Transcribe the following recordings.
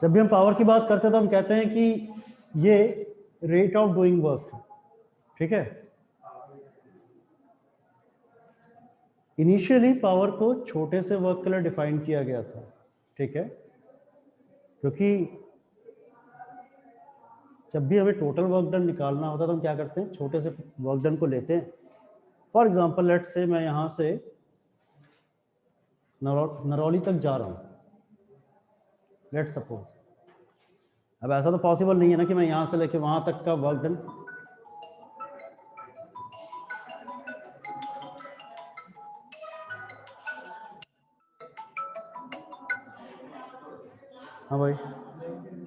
जब भी हम पावर की बात करते हैं तो हम कहते हैं कि ये रेट ऑफ डूइंग वर्क, ठीक है। इनिशियली पावर को छोटे से वर्क के लिए डिफाइन किया गया था, ठीक है, क्योंकि जब भी हमें टोटल वर्क डन निकालना होता है तो हम क्या करते हैं, छोटे से वर्क डन को लेते हैं। फॉर एग्जांपल लेट्स से मैं यहाँ से नरौली तक जा रहा हूँ, लेट्स सपोज। अब ऐसा तो पॉसिबल नहीं है ना कि मैं यहाँ से लेके वहाँ तक का वर्क डन, हाँ भाई,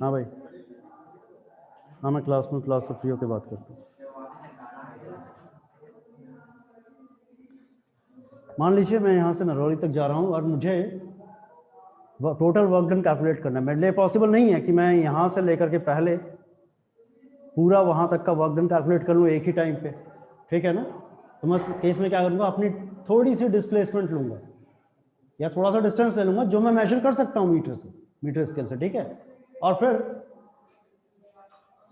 हाँ भाई, हाँ मैं क्लास से फ्री होकर बात करता हूँ। मान लीजिए मैं यहाँ से नरौली तक जा रहा हूँ और मुझे टोटल वर्क डन कैलकुलेट करना है। मेरे लिए पॉसिबल नहीं है कि मैं यहाँ से लेकर के पहले पूरा वहाँ तक का वर्क डन कैलकुलेट कर लूँ एक ही टाइम पे, ठीक है ना। तो मैं इस केस में क्या करूँगा, अपनी थोड़ी सी डिस्प्लेसमेंट लूँगा या थोड़ा सा डिस्टेंस ले लूँगा जो मैं मेजर कर सकता हूँ मीटर स्केल से, ठीक है। और फिर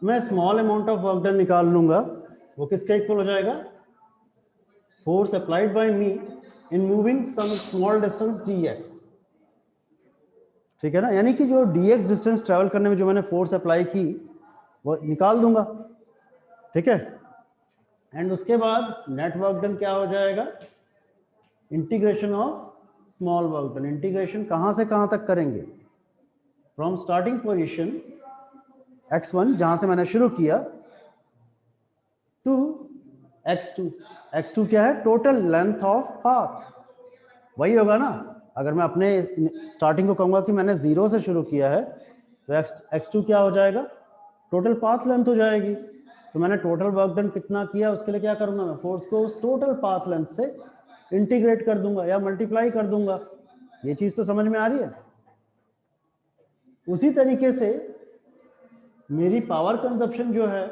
मैं small amount of work done निकाल लूँगा, वो किसके इक्वल हो जाएगा, force applied by me in moving some small distance dx, ठीक है ना। यानी कि जो dx डिस्टेंस ट्रेवल करने में जो मैंने फोर्स अप्लाई की वो निकाल दूंगा, ठीक है। एंड उसके बाद नेट वर्क डन क्या हो जाएगा, integration of small work done. Integration कहां से कहां तक करेंगे, फ्रॉम स्टार्टिंग पोजीशन x1 जहां से मैंने शुरू किया टू x2। x2 क्या है, टोटल लेंथ ऑफ पाथ, वही होगा ना। अगर मैं अपने स्टार्टिंग को कहूंगा कि मैंने 0 से शुरू किया है तो x2 क्या हो जाएगा, टोटल पाथ लेंथ हो जाएगी। तो मैंने टोटल वर्क डन कितना किया उसके लिए क्या करूंगा, मैं फोर्स को उस टोटल पाथ लेंथ से इंटीग्रेट कर दूंगा या मल्टीप्लाई कर दूंगा। ये चीज तो समझ में आ रही है। उसी तरीके से मेरी पावर कंजप्शन जो है,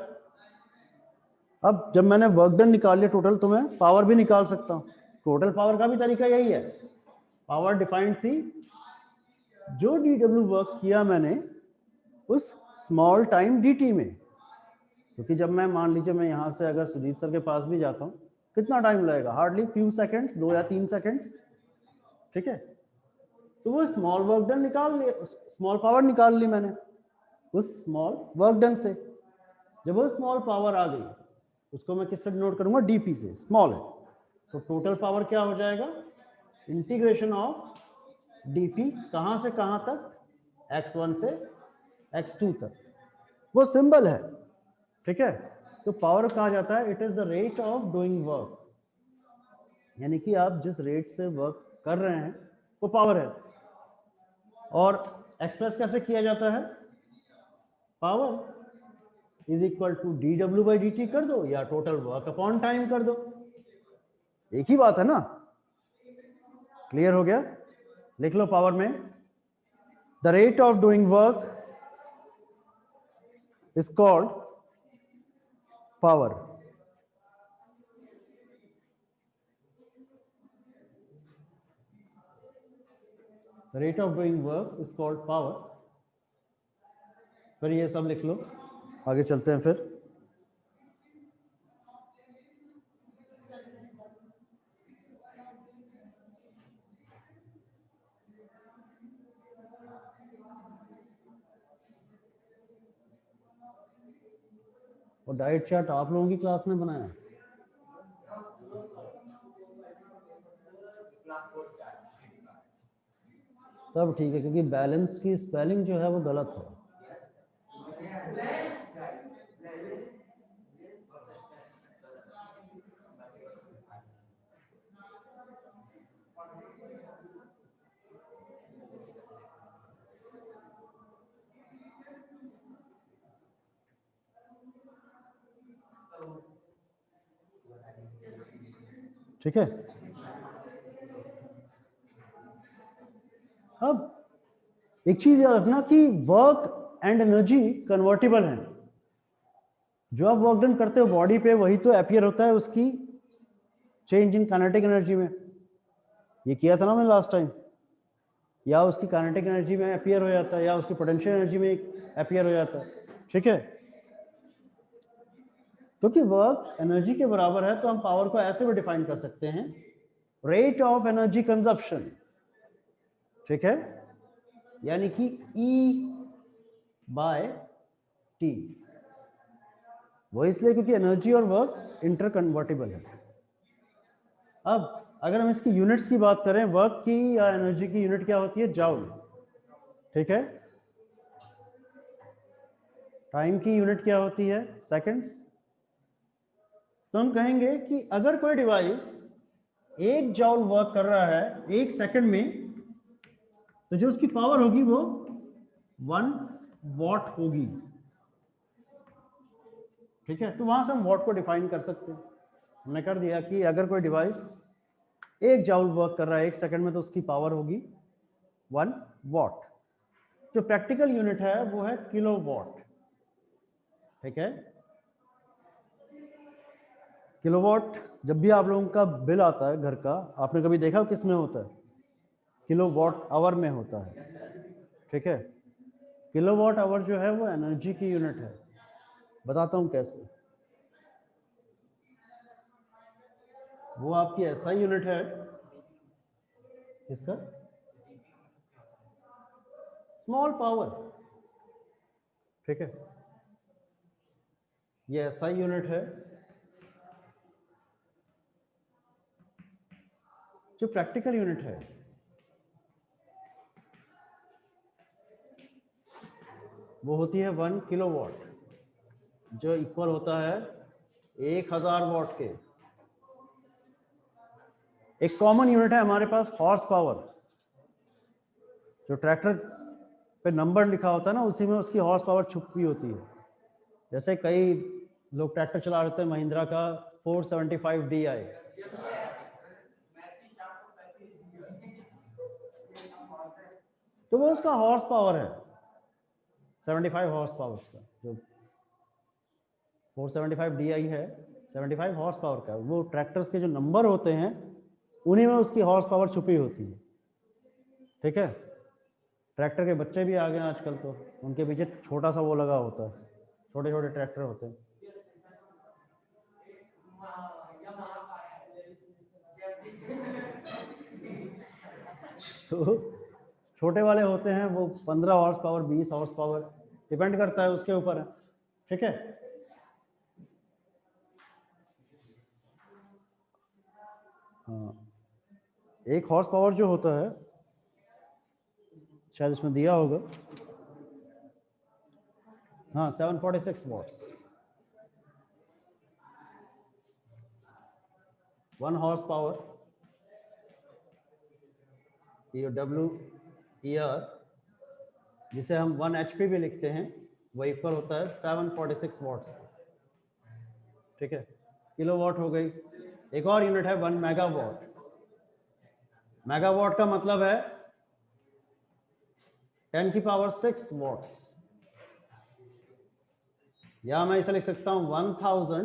अब जब मैंने वर्क डन निकाल लिया टोटल तो मैं पावर भी निकाल सकता हूं। टोटल पावर का भी तरीका यही है। पावर डिफाइंड थी जो dw वर्क किया मैंने उस स्मॉल टाइम dt में, क्योंकि जब मैं मान लीजिए मैं यहाँ से अगर सुजीत सर के पास भी जाता हूँ कितना टाइम लगेगा, हार्डली फ्यू सेकंड्स, 2 या 3 सेकंड्स, ठीक है। तो वो स्मॉल वर्क डन निकाल लिया, स्मॉल पावर निकाल ली मैंने उस स्मॉल वर्क डन से। जब वो स्मॉल पावर आ गई उसको मैं किससे डिनोट करूंगा, dp से, स्मॉल है। तो टोटल पावर क्या हो जाएगा, इंटीग्रेशन ऑफ dp कहां से कहां तक, x1 से x2 तक, वो सिंबल है, ठीक है। तो पावर कहा जाता है it is the rate of doing work, यानी कि आप जिस रेट से वर्क कर रहे हैं वो पावर है। और एक्सप्रेस कैसे किया जाता है, power is equal to dw by dt कर दो या टोटल वर्क अपॉन टाइम कर दो, एक ही बात है ना। क्लियर हो गया, लिख लो पावर में, the rate of doing work is called power. The rate of doing work is called power. फिर ये सब लिख लो, आगे चलते हैं फिर। और डाइट चार्ट आप लोगों की क्लास ने बनाया, सब ठीक है, क्योंकि बैलेंस की स्पेलिंग जो है वो गलत है। ठीक है, अब एक चीज याद रखना कि वर्क एंड एनर्जी कन्वर्टिबल है। जो आप वर्क डन करते हो बॉडी पे वही तो अपीयर होता है उसकी चेंज इन काइनेटिक एनर्जी में। ये किया था ना मैंने लास्ट टाइम। या उसकी काइनेटिक एनर्जी में अपीयर हो जाता है, या उसकी पोटेंशियल एनर्जी में अपीयर हो जाता है। ठीक है, क्योंकि वर्क एनर्जी के बराबर है तो हम पावर को ऐसे भी डिफाइन कर सकते हैं, रेट ऑफ एनर्जी कंजप्शन। ठीक है, यानी कि E/T। वो इसलिए क्योंकि एनर्जी और वर्क इंटर कन्वर्टिबल है। अब अगर हम इसकी यूनिट्स की बात करें, वर्क की या एनर्जी की यूनिट क्या होती है? जाउल। ठीक है, टाइम की यूनिट क्या होती है? सेकंड्स। तो हम कहेंगे कि अगर कोई डिवाइस 1 जॉल वर्क कर रहा है 1 सेकंड में, तो जो उसकी पावर होगी वो 1 वॉट होगी। ठीक है, तो वहां से हम वॉट को डिफाइन कर सकते हैं। हमने कर दिया कि अगर कोई डिवाइस 1 जॉल वर्क कर रहा है 1 सेकंड में, तो उसकी पावर होगी 1 वॉट। जो प्रैक्टिकल यूनिट है वो है किलोवाट। ठीक है, किलोवाट जब भी आप लोगों का बिल आता है घर का, आपने कभी देखा किस में होता है? किलोवाट आवर में होता है। ठीक है, किलोवाट आवर जो है वो एनर्जी की यूनिट है। बताता हूं कैसे। वो आपकी एसआई यूनिट है। किसका? Small power. ठीक है, ये एसआई यूनिट है। जो प्रैक्टिकल यूनिट है वो होती है 1 किलोवाट, जो इक्वल होता है 1000 वॉट के। एक कॉमन यूनिट है हमारे पास हॉर्स पावर। जो ट्रैक्टर पे नंबर लिखा होता है ना, उसी में उसकी हॉर्स पावर छुपी होती है। जैसे कई लोग ट्रैक्टर चला रहे थे महिंद्रा का 475 DI, तो वो उसका हॉर्स पावर है 75 हॉर्स पावर का। जो 475 DI है 75 हॉर्स पावर का। वो ट्रैक्टर्स के जो नंबर होते हैं उन्हीं में उसकी हॉर्स पावर छुपी होती है। ठीक है, ट्रैक्टर के बच्चे भी आ गए आजकल, तो उनके पीछे छोटा सा वो लगा होता है, छोटे छोटे ट्रैक्टर होते हैं। तो छोटे वाले होते हैं वो 15 horse power 20 horse power, depend करता है उसके ऊपर है। ठीक है, हाँ, एक हॉर्स पावर जो होता है, शायद इसमें दिया होगा, हाँ 746 वॉट्स। 1 हॉर्स पावर WER, जिसे हम 1 HP भी लिखते हैं, वो इक्वल होता है 746 वॉट्स। ठीक है, किलोवाट हो गई। एक और यूनिट है 1 मेगावाट। मेगावाट का मतलब है 10 की पावर 6 वॉट्स, या मैं इसे लिख सकता हूं 1000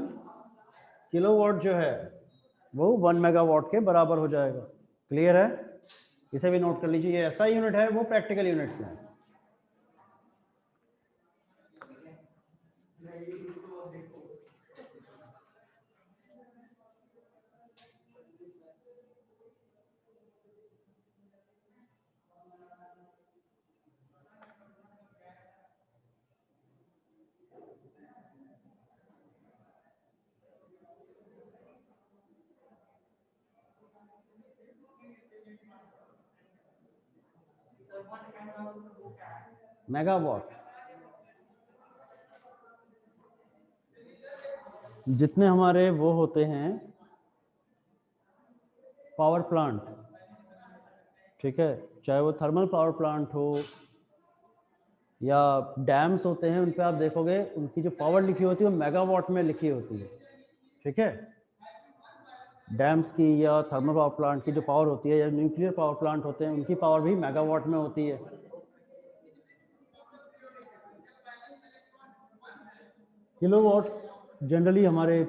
किलोवाट जो है वो 1 मेगावाट के बराबर हो जाएगा। क्लियर है? इसे भी नोट कर लीजिए, ये ऐसा यूनिट है, वो प्रैक्टिकल यूनिट्स हैं। मेगावाट, जितने हमारे वो होते हैं पावर प्लांट, ठीक है, चाहे वो थर्मल पावर प्लांट हो या डैम्स होते हैं, उन पे आप देखोगे उनकी जो पावर लिखी होती है वो मेगावाट में लिखी होती है। ठीक है, डैम्स की या थर्मल पावर प्लांट की जो पावर होती है, या न्यूक्लियर पावर प्लांट होते हैं, उनकी पावर भी मेगावाट में होती है। किलोवाट जनरली हमारे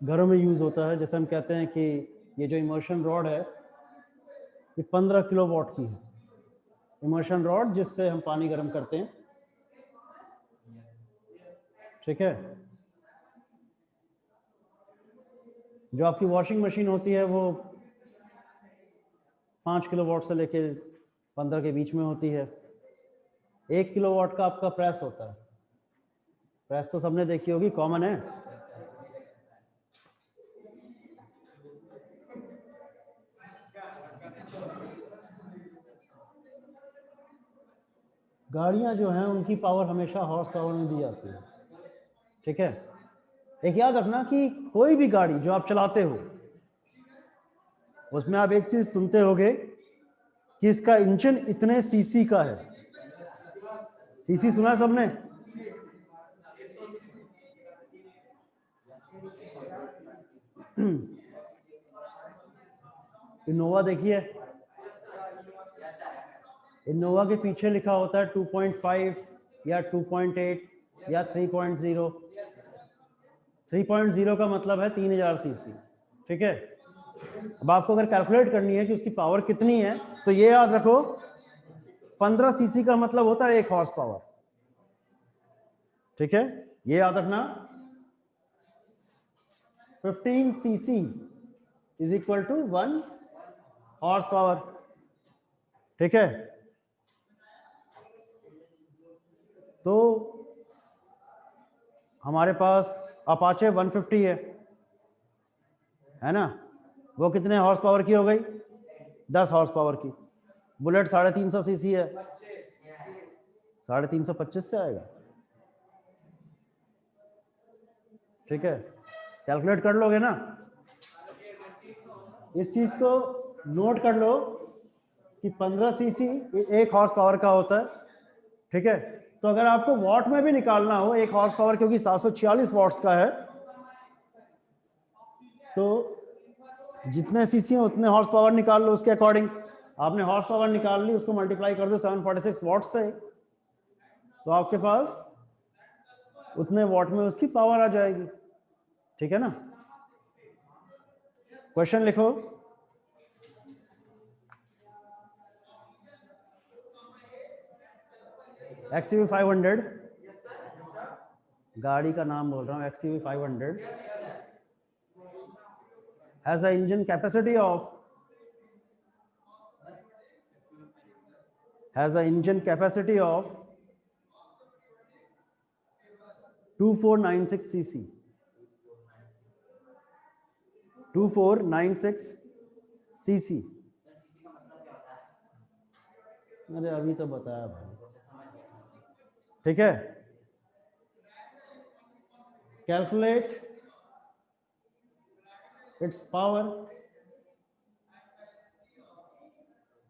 घरों में यूज होता है। जैसे हम कहते हैं कि ये जो इमर्शन रॉड है ये 15 किलोवाट की है। इमर्शन रॉड जिससे हम पानी गर्म करते हैं, ठीक है। जो आपकी वॉशिंग मशीन होती है वो 5 किलोवाट से लेके 15 के बीच में होती है। 1 किलोवाट का आपका प्रेस होता है। प्रेस तो सबने देखी होगी, कॉमन है। गाड़ियां जो हैं उनकी पावर हमेशा हॉर्स पावर में दी जाती है, ठीक है। एक याद रखना कि कोई भी गाड़ी जो आप चलाते हो उसमें आप एक चीज सुनते होगे कि इसका इंजन इतने सीसी का है। सीसी सुना है सबने? इनोवा देखिए, इनोवा के पीछे लिखा होता है 2.5 या 2.8 या 3.0। 3.0 का मतलब है 3000 सीसी, ठीक है। अब आपको अगर कैलकुलेट करनी है कि उसकी पावर कितनी है तो ये याद रखो 15 सीसी का मतलब होता है 1 हॉर्स पावर, ठीक है। ये याद रखना 15 cc is equal to 1 horsepower, ठीक है। तो हमारे पास अपाचे 150 है ना, वो कितने हॉर्स पावर की हो गई? 10 हॉर्स पावर की। बुलेट 350 सीसी है, 350 से आएगा, ठीक है। कैलकुलेट कर लोगे ना? इस चीज को नोट कर लो कि 15 सीसी 1 हॉर्स पावर का होता है, ठीक है। तो अगर आपको वॉट में भी निकालना हो 1 हॉर्स पावर, क्योंकि 746 वॉट्स का है, तो जितने सीसी हैं उतने हॉर्स पावर निकाल लो उसके अकॉर्डिंग। आपने हॉर्स पावर निकाल ली, उसको मल्टीप्लाई कर दो 746 वॉट से, तो आपके पास उतने वॉट में उसकी पावर आ जाएगी, ठीक है ना। क्वेश्चन लिखो। XUV 500, गाड़ी का नाम बोल रहा हूँ, XUV 500 has a engine capacity of 2496 cc। 2496 cc। अरे अभी तो बताया भाई, ठीक है। Calculate its power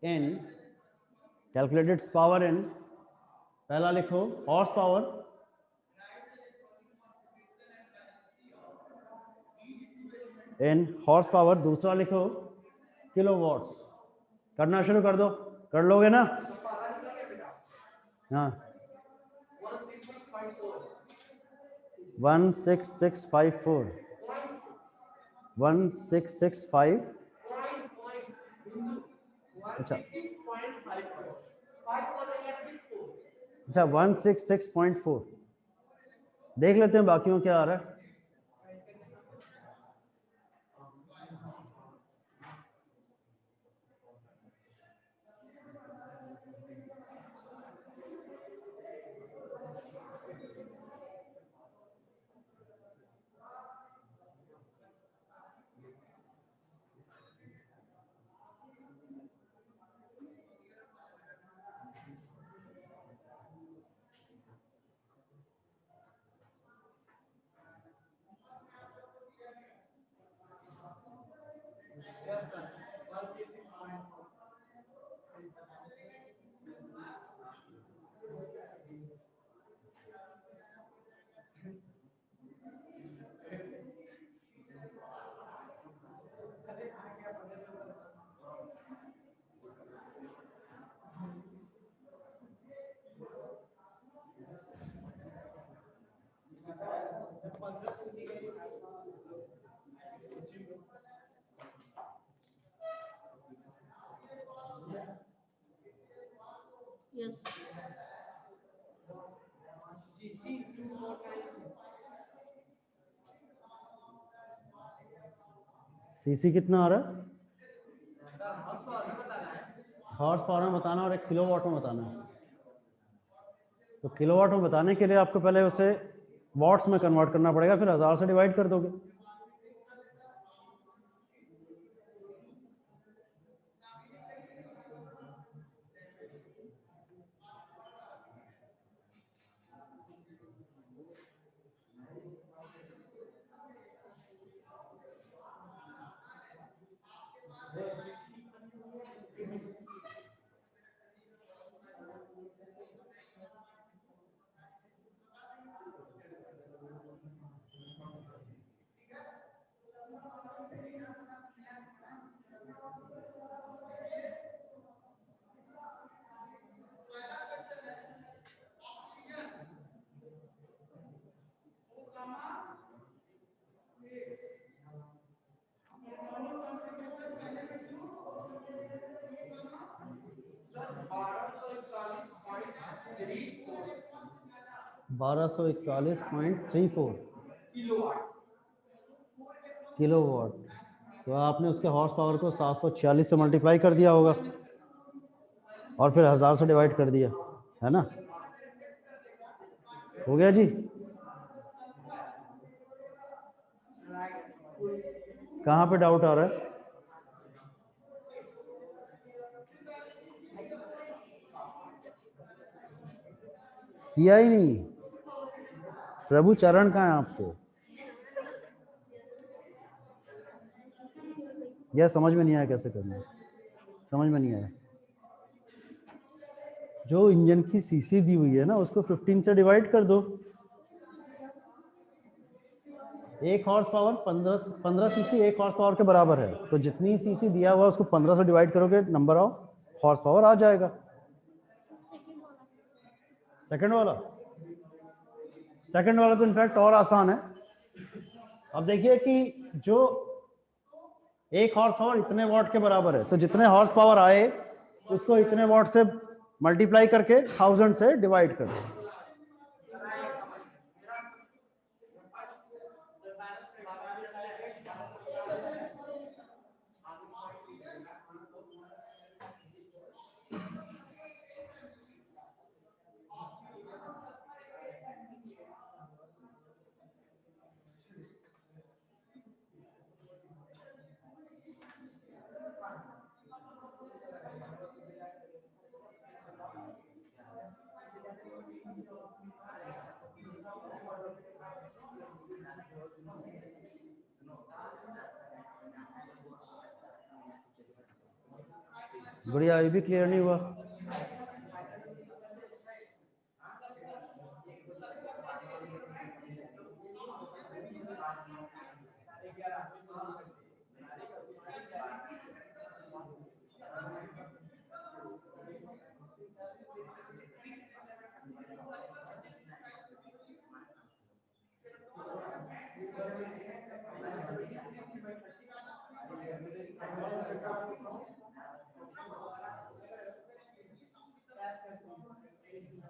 in, calculate its power in, पहला लिखो हॉर्स पावर, इन हॉर्स पावर, दूसरा लिखो किलोवाट्स। करना शुरू कर दो, कर लोगे ना? हाँ, 16654, 1665, अच्छा अच्छा 166.4। देख लेते हैं बाकियों क्या आ रहा है। यस सीसी कितना आ रहा है? हॉर्स पावर में बताना और 1 किलोवाट में बताना है। तो किलोवाट में बताने के लिए आपको पहले उसे वॉट्स में कन्वर्ट करना पड़ेगा, फिर 1000 से डिवाइड कर दोगे। बारह सौ 1241.34 किलोवाट। तो आपने उसके हॉर्स पावर को 746 से मल्टीप्लाई कर दिया होगा और फिर 1000 से डिवाइड कर दिया, है ना? हो गया जी? कहाँ पे डाउट आ रहा है? किया ही नहीं। प्रभु चरण कहाँ है आपको? यह समझ में नहीं आया कैसे करना है, समझ में नहीं आया। जो इंजन की सीसी दी हुई है ना, उसको 15 से डिवाइड कर दो। एक horse power 15 CC 1 horse power के बराबर है, तो जितनी सीसी दिया हुआ उसको 15 से डिवाइड करोगे, नंबर ऑफ हॉर्स पावर आ जाएगा। सेकंड वाला तो इनफैक्ट और आसान है। अब देखिए कि जो 1 हॉर्स पावर इतने वॉट के बराबर है, तो जितने हॉर्स पावर आए उसको इतने वॉट से मल्टीप्लाई करके 1000 से डिवाइड कर दो। बढ़िया, ये भी क्लियर नहीं हुआ।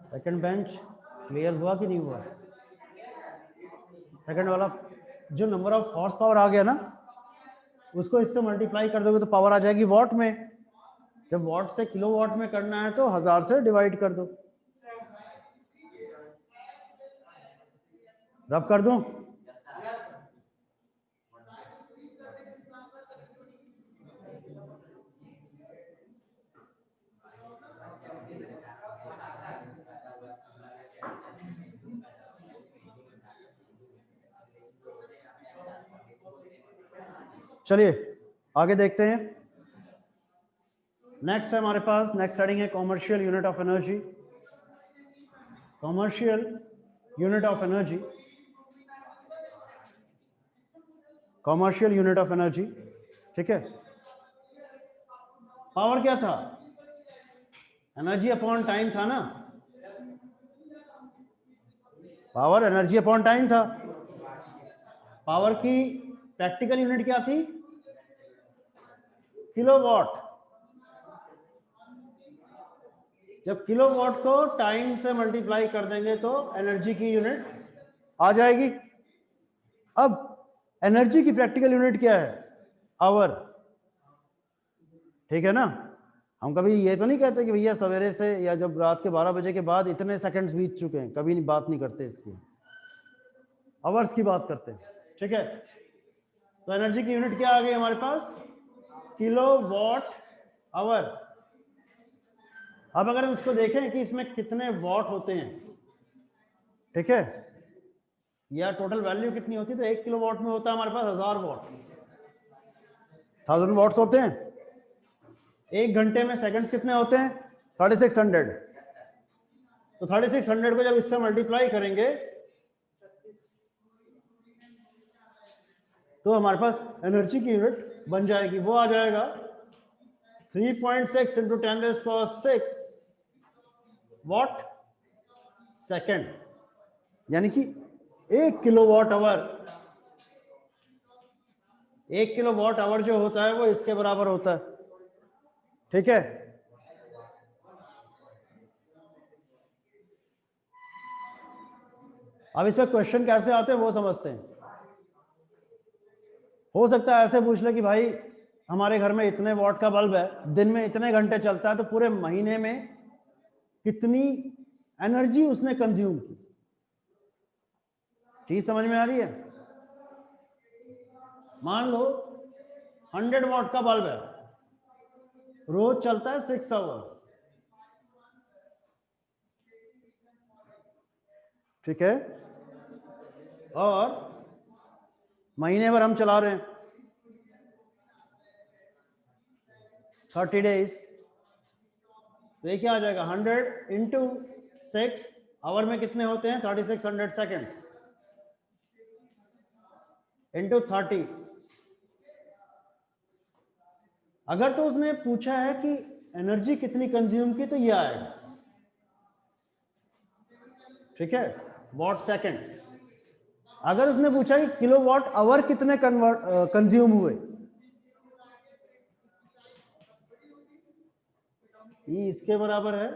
सेकंड बेंच क्लियर हुआ कि नहीं हुआ? सेकंड वाला जो नंबर ऑफ हॉर्स पावर आ गया ना, उसको इससे मल्टीप्लाई कर दोगे तो पावर आ जाएगी वॉट में। जब वॉट से किलोवाट में करना है तो 1000 से डिवाइड कर दो। रब कर दूं? चलिए आगे देखते हैं। नेक्स्ट है हमारे पास, नेक्स्ट हेडिंग है commercial unit of energy. Commercial unit of energy, commercial unit of energy, ठीक है। पावर क्या था? एनर्जी अपॉन टाइम था ना। पावर एनर्जी अपॉन टाइम था। पावर की प्रैक्टिकल यूनिट क्या थी? किलोवाट। जब किलोवाट को टाइम से मल्टीप्लाई कर देंगे तो एनर्जी की यूनिट आ जाएगी। अब एनर्जी की प्रैक्टिकल यूनिट क्या है? आवर। ठीक है ना? हम कभी ये तो नहीं कहते कि भैया सवेरे से या जब रात के 12 बजे के बाद इतने सेकंड्स बीत चुके हैं, कभी नहीं, बात नहीं करते इसकी, आवर्स की बात करते हैं। ठीक है, तो एनर्जी की यूनिट क्या आ गई हमारे पास? Kilowatt hour. अब अगर हम इसको देखें कि इसमें कितने वॉट होते हैं, ठीक है, या टोटल वैल्यू कितनी होती है, तो 1 किलोवाट में होता है हमारे पास 1000 वॉट, 1000 वॉट्स होते हैं। 1 घंटे में सेकंड्स कितने होते हैं? 3600। तो 3600 को जब इससे मल्टीप्लाई करेंगे तो हमारे पास एनर्जी की यूनिट बन जाएगी, वो आ जाएगा 3.6 इंटू 10⁻⁶ वॉट सेकेंड, यानी कि 1 किलोवाट आवर। 1 किलोवाट आवर जो होता है वो इसके बराबर होता है। ठीक है, अब इसमें क्वेश्चन कैसे आते हैं वो समझते हैं। हो सकता है ऐसे पूछ ले कि भाई हमारे घर में इतने वॉट का बल्ब है, दिन में इतने घंटे चलता है, तो पूरे महीने में कितनी एनर्जी उसने कंज्यूम की। चीज समझ में आ रही है? मान लो 100 वॉट का बल्ब है, रोज चलता है 6 आवर्स। ठीक है, और महीने भर हम चला रहे हैं 30 डेज, तो ये क्या आ जाएगा? 100 इंटू 6 आवर में कितने होते हैं? 3600 सेकेंड्स इंटू 30। अगर तो उसने पूछा है कि एनर्जी कितनी कंज्यूम की, तो ये आएगा। ठीक है, वॉट सेकेंड। अगर उसने पूछा कि किलोवाट आवर कितने कंज्यूम हुए, ई इसके बराबर है,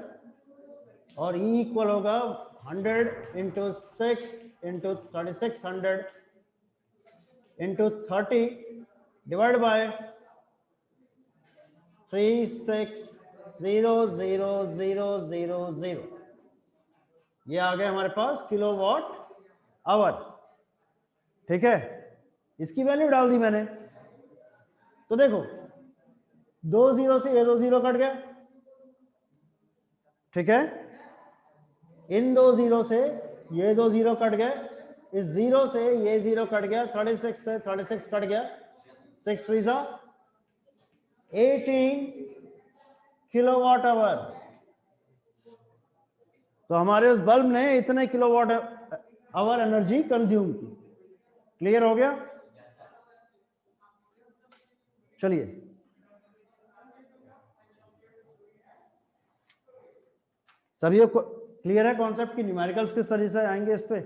और ई इक्वल होगा 100 into 6 into 3600 into 30 divide by 36000000। ये आ गया हमारे पास किलोवाट आवर। ठीक है, इसकी वैल्यू डाल दी मैंने, तो देखो 2 जीरो से ये 2 जीरो कट गया। ठीक है, इन 2 जीरो से ये 2 जीरो कट गए, इस जीरो से ये जीरो कट गया, 36 से 36 कट गया, 6 3 जा 18 किलोवाट आवर। तो हमारे उस बल्ब ने इतने किलोवाट आवर एनर्जी कंज्यूम की। क्लियर हो गया? चलिए, सभी को क्लियर है कॉन्सेप्ट की न्यूमेरिकल्स किस तरीके से आएंगे इस पे?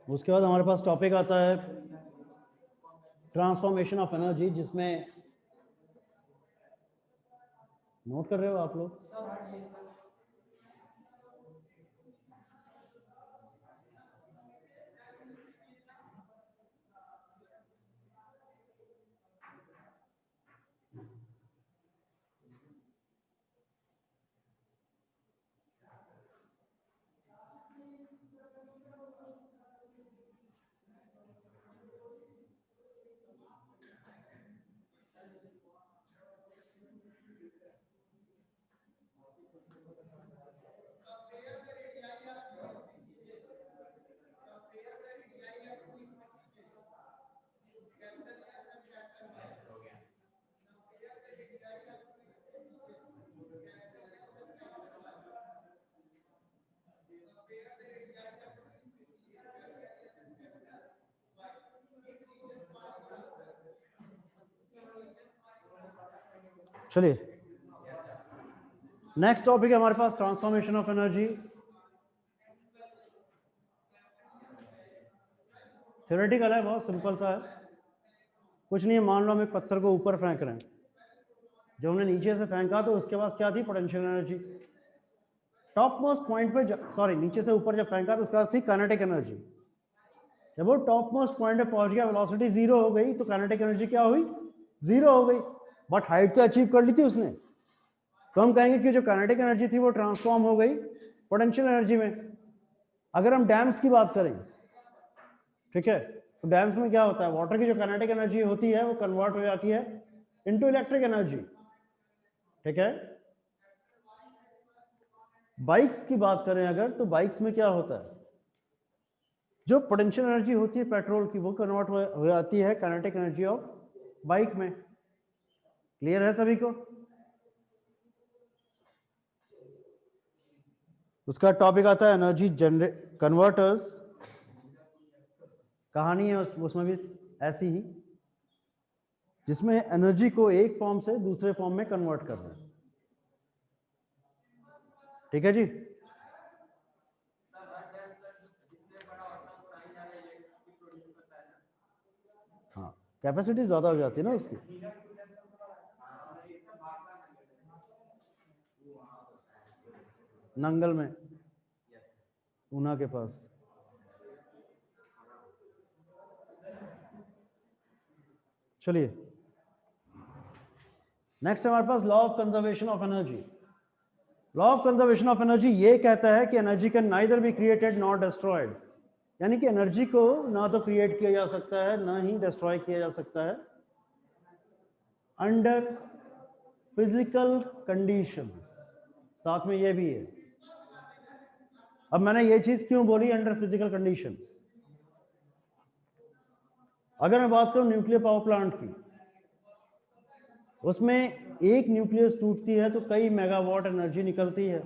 उसके बाद हमारे पास टॉपिक आता है ट्रांसफॉर्मेशन ऑफ एनर्जी, जिसमें नोट कर रहे हो आप लोग? चलिए नेक्स्ट टॉपिक है हमारे पास ट्रांसफॉर्मेशन ऑफ एनर्जी। थ्योरेटिकल है, बहुत सिंपल सा है, कुछ नहीं है। मान लो हम एक पत्थर को ऊपर फेंक रहे हैं, जब हमने नीचे से फेंका तो उसके पास क्या थी, potential energy. Top most point पे, सॉरी नीचे से ऊपर जब फेंका तो उसके पास थी काइनेटिक एनर्जी। जब वो टॉप मोस्ट पॉइंट पे पहुंच गया, वेलोसिटी जीरो हो गई, तो काइनेटिक एनर्जी क्या हुई, जीरो हो गई। बट हाइट तो अचीव कर ली थी उसने, तो हम कहेंगे कि जो काइनेटिक एनर्जी थी वो ट्रांसफॉर्म हो गई पोटेंशियल एनर्जी में। अगर हम डैम्स की बात करें, ठीक है, तो डैम्स में क्या होता है, वाटर की जो काइनेटिक एनर्जी होती है वो कन्वर्ट हो जाती है इनटू इलेक्ट्रिक एनर्जी, ठीक है। बाइक्स की बात करें अगर, तो बाइक्स में क्या होता है, जो पोटेंशियल एनर्जी होती है पेट्रोल की वो कन्वर्ट हो जाती है काइनेटिक एनर्जी ऑफ बाइक में। क्लियर है सभी को? उसका टॉपिक आता है एनर्जी जनरेट कन्वर्टर्स। कहानी है उसमें भी ऐसी ही, जिसमें एनर्जी को एक फॉर्म से दूसरे फॉर्म में कन्वर्ट करना है, ठीक है जी। हाँ, कैपेसिटी ज्यादा हो जाती है ना उसकी। नंगल में, ऊना के पास। चलिए नेक्स्ट हमारे पास law of conservation of energy. Law of conservation of energy ये कहता है कि energy can neither be created not destroyed, यानी कि एनर्जी को ना तो क्रिएट किया जा सकता है ना ही डिस्ट्रॉय किया जा सकता है अंडर फिजिकल कंडीशंस। साथ में ये भी है। अब मैंने ये चीज क्यों बोली अंडर फिजिकल कंडीशंस? अगर मैं बात करूं न्यूक्लियर पावर प्लांट की, उसमें एक न्यूक्लियस टूटती है तो कई मेगावाट एनर्जी निकलती है,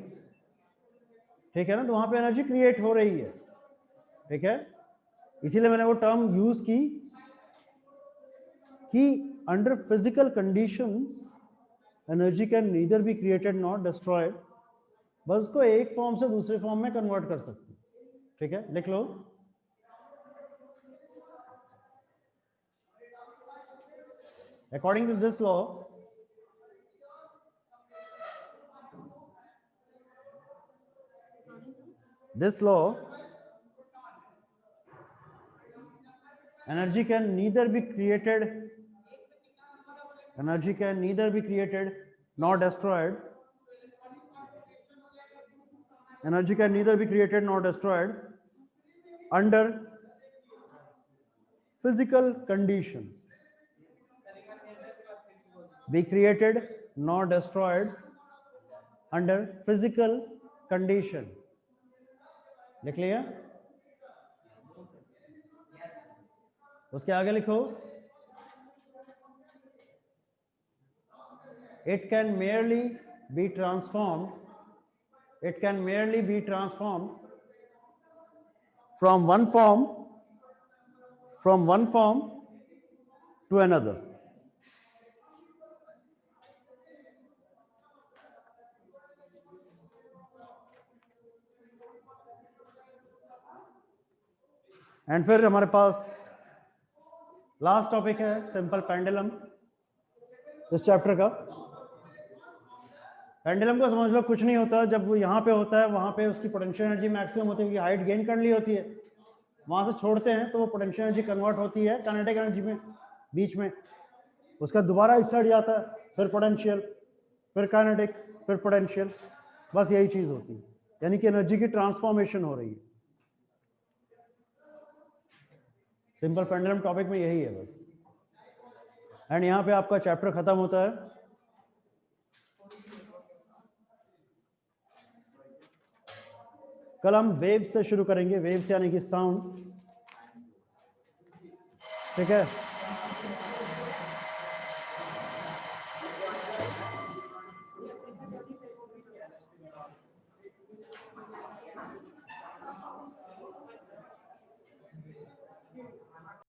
ठीक है ना, तो वहां पे एनर्जी क्रिएट हो रही है, ठीक है। इसीलिए मैंने वो टर्म यूज की कि under physical conditions energy can neither be created not destroyed, बस उसको एक फॉर्म से दूसरे फॉर्म में कन्वर्ट कर सकते हैं, ठीक है। लिख लो, according to this law, energy can neither be created nor destroyed, energy can neither be created nor destroyed under physical conditions, be created nor destroyed under physical condition। लिख लिया? उसके आगे लिखो, it can merely be transformed from one form to another। And फिर हमारे पास last topic है simple pendulum इस chapter का। पेंडुलम को समझ लो कुछ नहीं होता, जब वो यहाँ पे होता है वहां पे उसकी पोटेंशियल एनर्जी मैक्सिमम होती है, क्योंकि हाइट गेन कर ली होती है, वहां से छोड़ते हैं तो वो पोटेंशियल एनर्जी कन्वर्ट होती है काइनेटिक एनर्जी में बीच में, उसका दोबारा इस साइड जाता है, फिर पोटेंशियल, फिर काइनेटिक, फिर पोटेंशियल, बस यही चीज होती है, यानी कि एनर्जी की ट्रांसफॉर्मेशन हो रही है। सिंपल पेंडुलम टॉपिक में यही है बस। एंड यहाँ पे आपका चैप्टर खत्म होता है। कल हम वेव से शुरू करेंगे, वेव से यानी कि साउंड, ठीक है।